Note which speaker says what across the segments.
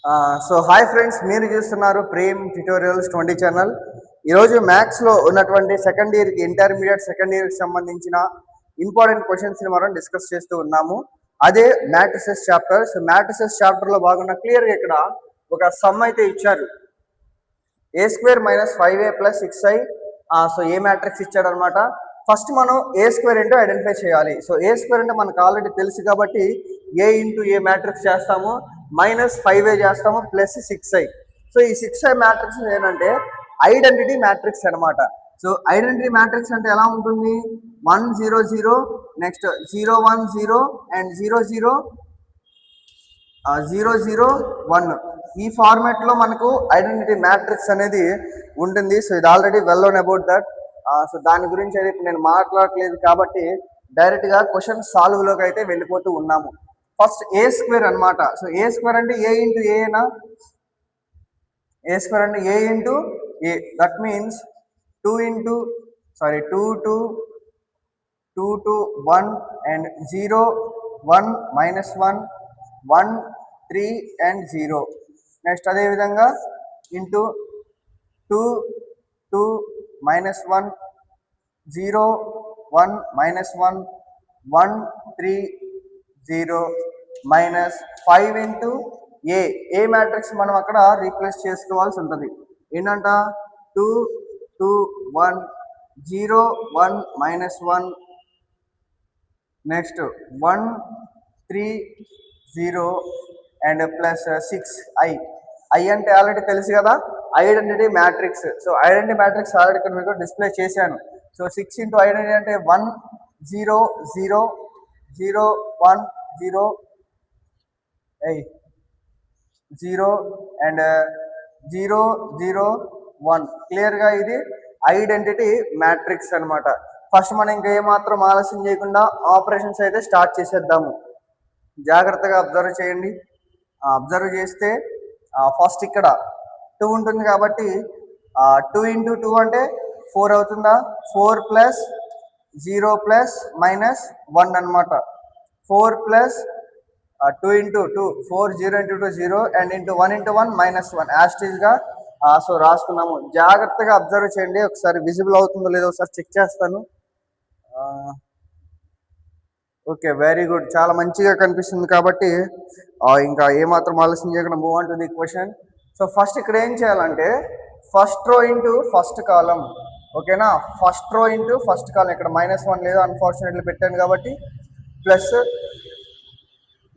Speaker 1: So hi friends, మీరు చూస్తున్నారు Prem tutorials 20 channel. ఈరోజు మ్యాథ్స్లో ఉన్నటువంటి సెకండ్ ఇయర్కి ఇంటర్మీడియట్ సెకండ్ ఇయర్కి సంబంధించిన ఇంపార్టెంట్ క్వశ్చన్స్ని మనం డిస్కస్ చేస్తూ ఉన్నాము. అదే మ్యాట్రిసెస్ చాప్టర్. సో మ్యాట్రిసెస్ చాప్టర్లో భాగంగా క్లియర్గా ఇక్కడ ఒక సమ్ అయితే ఇచ్చారు. a² - 5a + 6i. సో ఏ మ్యాట్రిక్స్ ఇచ్చాడనమాట. ఫస్ట్ మనం a² ఏంటో ఐడెంటిఫై చేయాలి. సో a² అంటే మనకు ఆల్రెడీ తెలుసు కాబట్టి a ఇంటూ ఏ మ్యాట్రిక్స్ చేస్తాము, -5a చేస్తాము, +6i. సో ఈ 6i మ్యాట్రిక్స్ ఏంటంటే ఐడెంటిటీ మ్యాట్రిక్స్ అనమాట. సో ఐడెంటిటీ మ్యాట్రిక్స్ అంటే ఎలా ఉంటుంది? 1 0 0, నెక్స్ట్ 0 1 0 అండ్ 0 0 0 0 1. ఈ ఫార్మాట్లో మనకు ఐడెంటిటీ మ్యాట్రిక్స్ అనేది ఉంటుంది. సో ఇది already well known about that. So దాని గురించి అయితే ఇప్పుడు నేను మాట్లాడట్లేదు కాబట్టి డైరెక్ట్గా క్వశ్చన్ సాల్వ్లోకి అయితే వెళ్ళిపోతూ ఉన్నాము. ఫస్ట్ a² అనమాట. సో a² అంటే a ఇంటూ ఏనా? a² అంటే a into A. That means 2 2 2 2 2 1 and 0 1 -1 1 3 and 0. Next అదేవిధంగా ఇంటూ 2 2 -1 0 1 -1 1 3 0 -5 ఇంటూ ఏ మ్యాట్రిక్స్ మనం అక్కడ రీప్లేస్ చేసుకోవాల్సి ఉంటుంది. ఏంటంట? 2 2 1 0 1 -1 నెక్స్ట్ 1 3 0 అండ్ +6i. i అంటే ఆల్రెడీ తెలుసు కదా, identity matrix. So identity matrix already ఇక్కడ మీకు డిస్ప్లే చేశాను. సో 6 ఇంటూ ఐడెంటిటీ అంటే 1 0 0 0 1 0 0 అండ్ 0 0 1. క్లియర్గా ఇది ఐడెంటిటీ మ్యాట్రిక్స్ అనమాట. ఫస్ట్ మనం ఇంకా ఏమాత్రం ఆలస్యం చేయకుండా ఆపరేషన్స్ అయితే స్టార్ట్ చేసేద్దాము. జాగ్రత్తగా అబ్జర్వ్ చేయండి. అబ్జర్వ్ చేస్తే ఫస్ట్ ఇక్కడ 2 ఉంటుంది కాబట్టి 2 ఇంటూ 2 అంటే 4 అవుతుందా? 4 + 0 + -1 అనమాట. 4 + 2 into 2 4 0 into 2 0 and into 1 into 1 -1 యాస్టీజ్గా సో రాసుకున్నాము. జాగ్రత్తగా అబ్జర్వ్ చేయండి. ఒకసారి విజిబుల్ అవుతుందో లేదో ఒకసారి చెక్ చేస్తాను. ఓకే, వెరీ గుడ్, చాలా మంచిగా కనిపిస్తుంది కాబట్టి ఇంకా ఏమాత్రం ఆలస్యం చేయకుండా move on to the question. So first ఇక్కడ ఏం చేయాలంటే ఫస్ట్ రో ఇంటూ ఫస్ట్ కాలం. ఓకేనా? ఫస్ట్ రో ఇంటూ ఫస్ట్ కాలం. ఇక్కడ -1 లేదు, అన్ఫార్చునేట్లీ పెట్టాను కాబట్టి plus.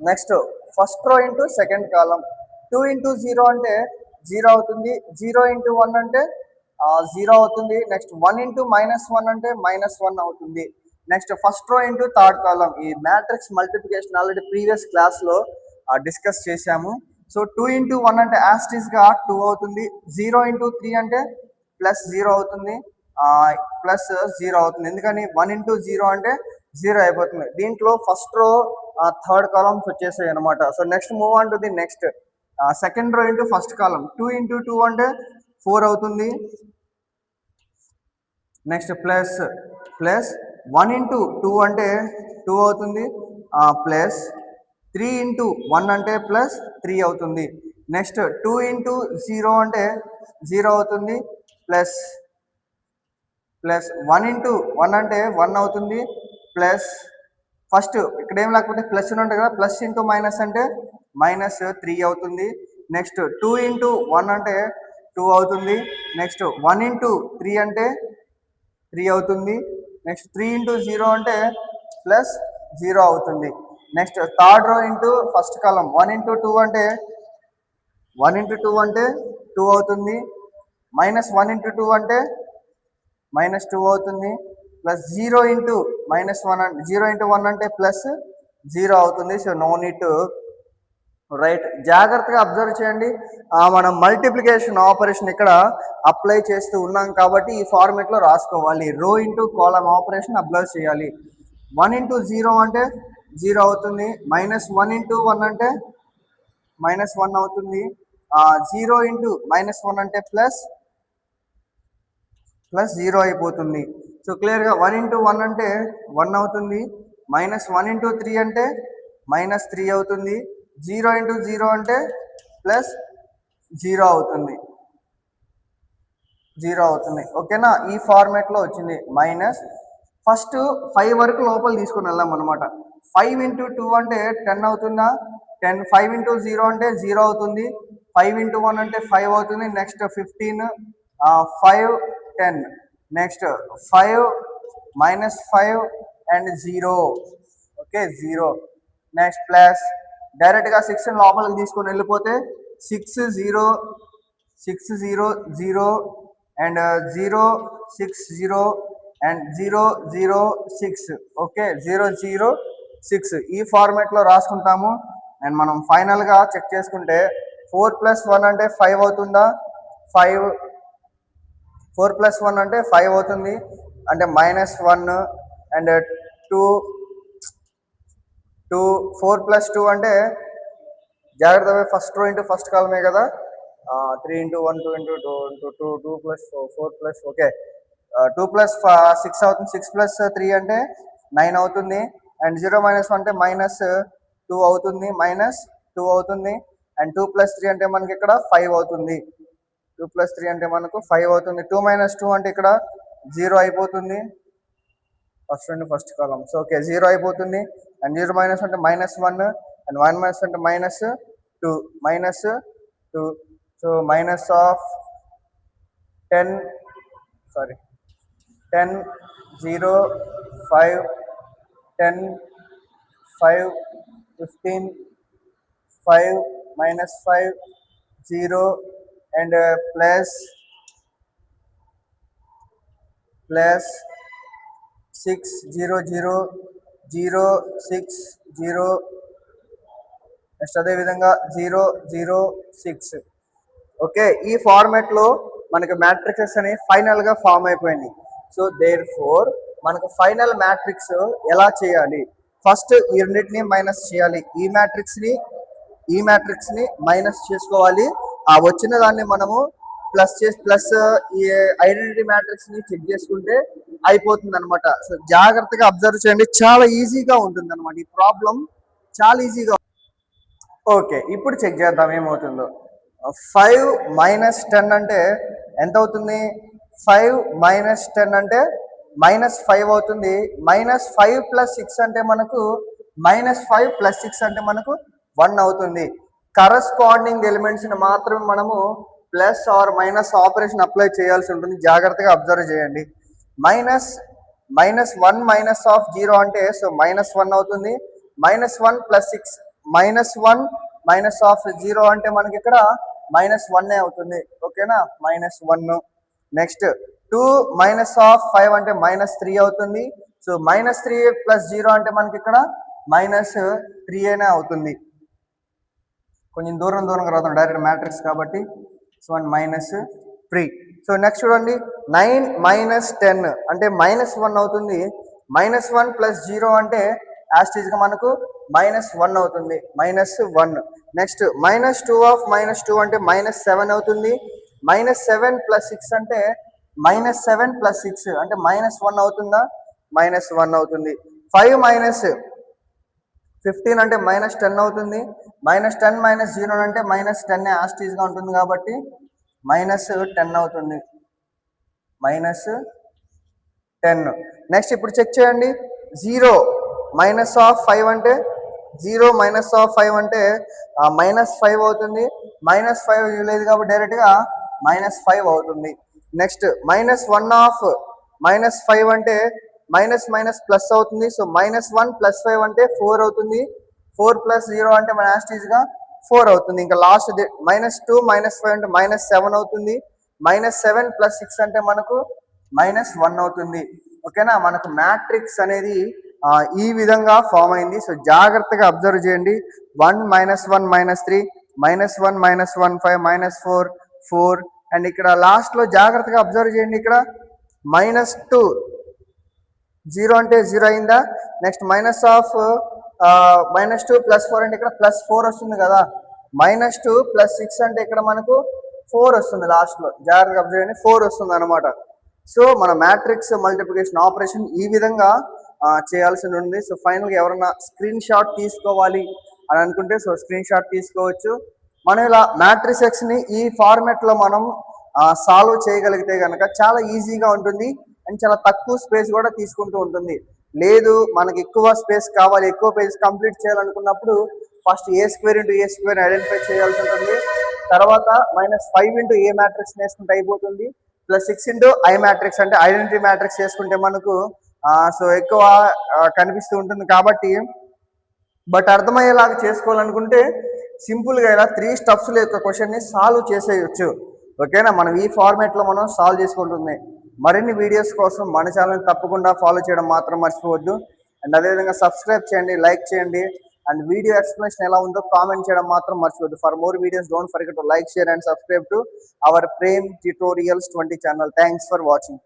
Speaker 1: Next first rho into second column. 2 into 0 అంటే 0 అవుతుంది. 0 ఇంటూ 1 అంటే 0 అవుతుంది. నెక్స్ట్ 1 ఇంటూ -1 అంటే -1 అవుతుంది. Next first rho into third కాలం. ఈ మ్యాట్రిక్స్ మల్టిప్లికేషన్ ఆల్రెడీ ప్రీవియస్ క్లాస్లో డిస్కస్ చేశాము. సో 2 ఇంటూ 1 అంటే యాస్టీస్గా 2 అవుతుంది. 0 ఇంటూ 3 అంటే +0 అవుతుంది, +0 అవుతుంది. ఎందుకని 1 ఇంటూ 0 అంటే 0 అయిపోతుంది. దీంట్లో ఫస్ట్ రో థర్డ్ కాలమ్స్ వచ్చేసాయి అనమాట. So next move on to the next second rho into first column. 2 into 2 అంటే 4 అవుతుంది. నెక్స్ట్ ప్లస్ 1 ఇంటూ 2 అంటే 2 అవుతుంది, ప్లస్ 3 ఇంటూ 1 అంటే +3 అవుతుంది. నెక్స్ట్ 2 ఇంటూ 0 అంటే 0 అవుతుంది, ప్లస్ 1 ఇంటూ 1 అంటే 1 అవుతుంది, ప్లస్ ఫస్ట్ ఇక్కడ ఏం లేకపోతే ప్లస్ ఉంటుంది కదా, ప్లస్ ఇంటూ మైనస్ అంటే -3 అవుతుంది. నెక్స్ట్ 2 ఇంటూ 1 అంటే 2 అవుతుంది. నెక్స్ట్ 1 ఇంటూ 3 అంటే 3 అవుతుంది. నెక్స్ట్ 3 ఇంటూ 0 అంటే +0 అవుతుంది. Next third rho into first కాలం. 1 ఇంటూ 2 అంటే 2 అవుతుంది. -1 ఇంటూ 2 అంటే -2 అవుతుంది. ప్లస్ 0 ఇంటూ -1 అంటే +0 అవుతుంది. So no need to write. జాగ్రత్తగా అబ్జర్వ్ చేయండి. మనం మల్టిప్లికేషన్ ఆపరేషన్ ఇక్కడ అప్లై చేస్తూ ఉన్నాం కాబట్టి ఈ ఫార్మేట్లో రాసుకోవాలి. రో ఇంటూ కాలం ఆపరేషన్ అబ్జర్వ్ చేయాలి. 1 ఇంటూ 0 అంటే 0 అవుతుంది. -1 ఇంటూ 1 అంటే -1 అవుతుంది. 0 ఇంటూ -1 అంటే +0 అయిపోతుంది. సో క్లియర్గా 1 ఇంటూ 1 అంటే 1 అవుతుంది. -1 ఇంటూ 3 అంటే -3 అవుతుంది. 0 ఇంటూ 0 అంటే ప్లస్ 0 అవుతుంది, 0 అవుతుంది. ఓకేనా, ఈ ఫార్మేట్లో వచ్చింది. మైనస్ ఫస్ట్ 5 వరకు లోపల తీసుకుని వెళ్దాం అనమాట. 5 ఇంటూ 2 అంటే 10 అవుతుందా? 10. 5 ఇంటూ 0 అంటే 0 అవుతుంది. 5 ఇంటూ 1 అంటే 5 అవుతుంది. Next 15, 5, 10. Next 5 minus 5 and 0. Okay, 0. Next plus డైరెక్ట్గా 6 లోపలికి తీసుకొని వెళ్ళిపోతే 6, 0, 6, 0, 0 అండ్ 0, 6, 0 అండ్ 0, 0, 6. ఓకే, 0, 0, 6 ఈ ఫార్మేట్లో రాసుకుంటాము. అండ్ మనం ఫైనల్గా చెక్ చేసుకుంటే 4 + 1 అంటే 5 అవుతుందా? 5. 4 + 1 అంటే 5 అవుతుంది, అంటే -1 అండ్ 2, 4 + 2 అంటే జాగ్రత్తగా ఫస్ట్ రో ఇంటూ ఫస్ట్ కాలమే కదా. 3 ఇంటూ 1, 2 ఇంటూ 2 ఇంటూ 2, 2 + 4, 4 + ఓకే 2 + 6 అవుతుంది. 6 + 3 అంటే 9 అవుతుంది. అండ్ 0 - 1 అంటే -2 అవుతుంది, -2 అవుతుంది. అండ్ 2 + 3 అంటే మనకి ఇక్కడ 5 అవుతుంది. 2 + 3 అంటే మనకు 5 అవుతుంది. 2 - 2 అంటే ఇక్కడ 0 అయిపోతుంది, ఫస్ట్ నుండి ఫస్ట్ కాలం. సో ఓకే 0 అయిపోతుంది. అండ్ 0 - అంటే -1 అండ్ 1 - అంటే -2, -2. So minus of 10, sorry 10, 0, 5, 10, 5, 15, 5, -5, 0 and plus 6, 0, 0, 0, 6, 0. Next అదే విధంగా 0, 0, 6. ఓకే, ఈ ఫార్మాట్లో మనకి మ్యాట్రిక్సెస్ అనేవి ఫైనల్గా ఫామ్ అయిపోయింది. సో దేర్ ఫోర్ మనకు ఫైనల్ మ్యాట్రిక్స్ ఎలా చేయాలి? ఫస్ట్ ఈ రెండింటిని మైనస్ చేయాలి. ఈ మ్యాట్రిక్స్ని మైనస్ చేసుకోవాలి. ఆ వచ్చిన దాన్ని మనము ప్లస్ ఈ ఐడెంటిటీ మ్యాట్రిక్స్ని చెక్ చేసుకుంటే అయిపోతుంది అనమాట. సో జాగ్రత్తగా అబ్జర్వ్ చేయండి, చాలా ఈజీగా ఉంటుంది అనమాట. ఈ ప్రాబ్లం చాలా ఈజీగా. ఓకే, ఇప్పుడు చెక్ చేద్దాం ఏమవుతుందో. 5 - 10 అంటే ఎంత అవుతుంది? 5 - 10 అంటే -5 అవుతుంది. -5 + 6 అంటే మనకు -5 + 6 అంటే మనకు 1 అవుతుంది. కరస్పాండింగ్ ఎలిమెంట్స్ని మాత్రమే మనము plus or minus operation apply చేయాల్సి ఉంటుంది. జాగ్రత్తగా అబ్జర్వ్ చేయండి. -1 - 0 అంటే సో -1 అవుతుంది. -1 + 6 -1 -0 అంటే మనకి ఇక్కడ -1 అవుతుంది. ఓకేనా, -1. నెక్స్ట్ 2 - 5 అంటే -3 అవుతుంది. సో -3 + 0 అంటే మనకి ఇక్కడ -3 అవుతుంది. కొంచెం దూరంగా రాద్దాం, డైరెక్ట్ మ్యాట్రిక్స్ కాబట్టి. సో -3. సో నెక్స్ట్ చూడండి, 9 - 10 అంటే -1 అవుతుంది. -1 + 0 అంటే యాస్టీజ్గా మనకు -1 అవుతుంది, -1. నెక్స్ట్ -2 అంటే -7 అవుతుంది. -7 + 6 అంటే -7 + 6 అంటే -1 అవుతుందా? -1 అవుతుంది. 5 - 15 అంటే -10 అవుతుంది. -10 - 0 అంటే -10 యాస్టీజ్గా ఉంటుంది కాబట్టి -10 అవుతుంది, -10. నెక్స్ట్ ఇప్పుడు చెక్ చేయండి. 0 - 5 అంటే 0 - 5 అంటే -5 అవుతుంది. -5 లేదు కాబట్టి డైరెక్ట్గా -5 అవుతుంది. నెక్స్ట్ -1 -5 అంటే మైనస్ ప్లస్ అవుతుంది. సో -1 + 5 అంటే 4 అవుతుంది. 4 + 0 అంటే మన యాస్టీజ్గా 4 అవుతుంది. ఇంకా లాస్ట్ -2 - 5 అంటే -7 అవుతుంది. -7 + 6 అంటే మనకు -1 అవుతుంది. ఓకేనా, మనకు మ్యాట్రిక్స్ అనేది ఈ విధంగా ఫామ్ అయింది. సో జాగ్రత్తగా అబ్జర్వ్ చేయండి. 1 - 1 -3 -1 -1 5 -4 4 అండ్ ఇక్కడ లాస్ట్లో జాగ్రత్తగా అబ్జర్వ్ చేయండి. ఇక్కడ -2 0 అంటే 0 అయిందా? నెక్స్ట్ -2 + 4 అంటే ఇక్కడ +4 వస్తుంది కదా. -2 + 6 అంటే ఇక్కడ మనకు 4 వస్తుంది లాస్ట్లో. జాగ్రత్తగా అబ్జర్వ్ చేయండి, 4 వస్తుంది అనమాట. సో మన మ్యాట్రిక్స్ మల్టిప్లికేషన్ ఆపరేషన్ ఈ విధంగా చేయాల్సి ఉంది. సో ఫైనల్గా ఎవరైనా స్క్రీన్ షాట్ తీసుకోవాలి అని అనుకుంటే సో స్క్రీన్ షాట్ తీసుకోవచ్చు. మనం ఇలా మ్యాట్రిసెస్ని ఈ ఫార్మెట్లో మనం సాల్వ్ చేయగలిగితే కనుక చాలా ఈజీగా ఉంటుంది అండ్ చాలా తక్కువ స్పేస్ కూడా తీసుకుంటూ ఉంటుంది. లేదు మనకి ఎక్కువ స్పేస్ కావాలి, ఎక్కువ పేజ్ కంప్లీట్ చేయాలనుకున్నప్పుడు ఫస్ట్ a² ఐడెంటిఫై చేయాల్సి ఉంటుంది. తర్వాత -5 A మ్యాట్రిక్స్ వేసుకుంటే అయిపోతుంది. +6 I మ్యాట్రిక్స్ అంటే ఐడెంటిటీ మ్యాట్రిక్స్ వేసుకుంటే మనకు సో ఎక్కువ కనిపిస్తూ ఉంటుంది. కాబట్టి బట్ అర్థమయ్యేలాగా చేసుకోవాలనుకుంటే సింపుల్గా ఇలా 3 స్టెప్స్ల యొక్క క్వశ్చన్ని సాల్వ్ చేసేయచ్చు. ఓకేనా, మనం ఈ ఫార్మేట్లో మనం సాల్వ్ చేసుకుంటుంది. మరిన్ని వీడియోస్ కోసం మన ఛానల్ తప్పకుండా ఫాలో చేయడం మాత్రం మర్చిపోవద్దు. అండ్ అదేవిధంగా సబ్స్క్రైబ్ చేయండి, లైక్ చేయండి అండ్ వీడియో ఎక్స్ప్లెనేషన్ ఎలా ఉందో కామెంట్ చేయడం మాత్రం మర్చిపోవద్దు. For more videos don't forget to like, share and subscribe to our Prem tutorials 20 channel. Thanks for watching.